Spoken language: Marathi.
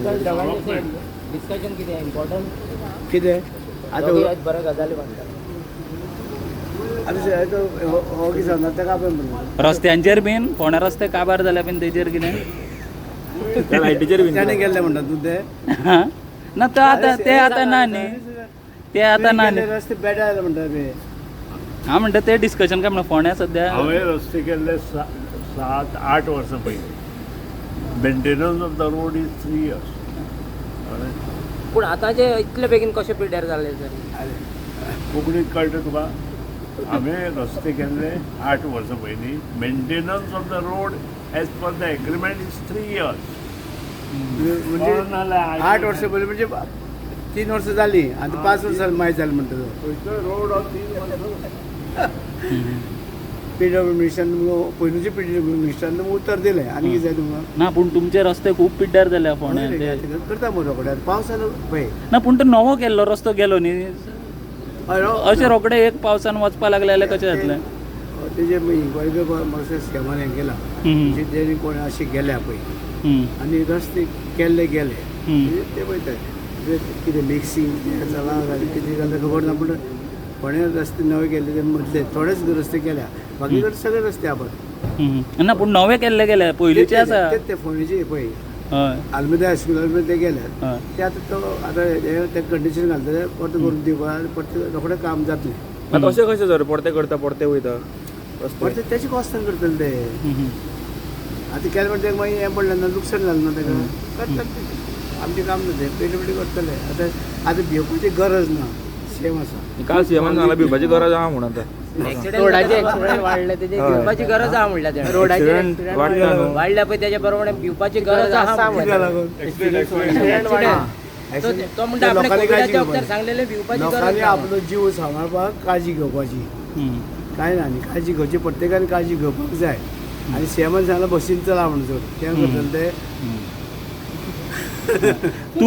डिस्कशन किती आहे इम्पॉर्टंट कितें आतां बऱ्या गजाली म्हणतात आतां हो कितें सांगता तेका आपण म्हणून रस्त्यांचेर बीन फोंड्या रस्ते काबार जाल्या बीन तेजेर कितें त्याने गेल्ले म्हणटा तूं ते हा? ना तो आतां ते आतां ना न्ही ते आतां ना न्ही रस्ते बेड आयले म्हणटा ते हांव म्हणटा ते डिस्कशन काय म्हणटा फोंड्या सद्या हांवें रस्ते केल्ले 7-8 वर्सां पयलीं maintenance of the road is 3 years. पूण आतांचे इतले बेगीन कशें पिड्ड्यार जाले सर कोंकणीत कळटा तुका हांवें रस्ते केल्ले 8 वर्सां पयलीं maintenance of the road as per the agreement is 3 years. म्हणजे 8 वर्सां पयलीं म्हणजे 3 वर्सां जालीं आतां 5 वर्सां मागीर जालें म्हणटा तो रोड ऑफ 3 years. पीडब्ल्यू मिनिस्टरान पयलींच्या पीडब्ल्यू मिनिस्टरान उतर दिलें आनी कितें जाय तुमकां ना पूण तुमचे रस्ते खूब पिड्ड्यार जाल्या फोंड्या ते करता मगो रोखड्यात पावस जालो पळय ना पूण तो नवो केल्लो रस्तो गेलो न्ही अशें रोखडे एक पावसान वचपा लागले जाल्यार कशें जातलें तेजे गोंयकर मातशें स्कॅमान हें केलां जेणे कोण अशें गेल्या पळय आनी रस्ते केल्ले गेले ते पळयता कितें मिक्सिंग चला कितें जालें खबर ना पूण फोंड्या रस्ते नवे केले ते मदले थोडेच रस्ते केल्या बाकी सगळे रस्ते आपण ना पूण नवे केल्ले गेले पयलींचे आसा ते फोंडेचे पळय हय आल्मेदा हायस्कुलार ते गेल्यात हय ते आतां तो आतां ते कंडिशन घालतले परत करून दिवपाक परत रोखडें काम जातलें अशें कशें जर परते करता परते वयता परत तेचे कॉस्टान करतले ते आतां केले म्हणटा मागीर हें पडलें ना लुकसाण जालें ना ताका करतले ते आमचें काम ना तें पयलीं करतले आतां भिवपाची गरज ना सेम आसा काल सीएमान सांगला भिवपाची गरज आहा म्हणून आतां रोडाचे एक्सिडेंट वाडले तेजे भिवपाची गरज आहा म्हणल्या तेणें रोडाचे Accident वाडटा न्हू. वाडल्या पळय तेच्या बरोबर भिवपाची गरज आहा कित्याक म्हणल्या. लागून तो म्हणटा आपल्या कोविडाच्या वखदार सांगलेले भिवपाची गरज लोकांनी ना. आपलो जीव सांबाळपाक काळजी घेवपाची कांय ना न्ही काळजी घेवची प्रत्येकान काळजी घेवपाक जाय आनी सेमान सांगला बसीन चला म्हणून तें करतले ते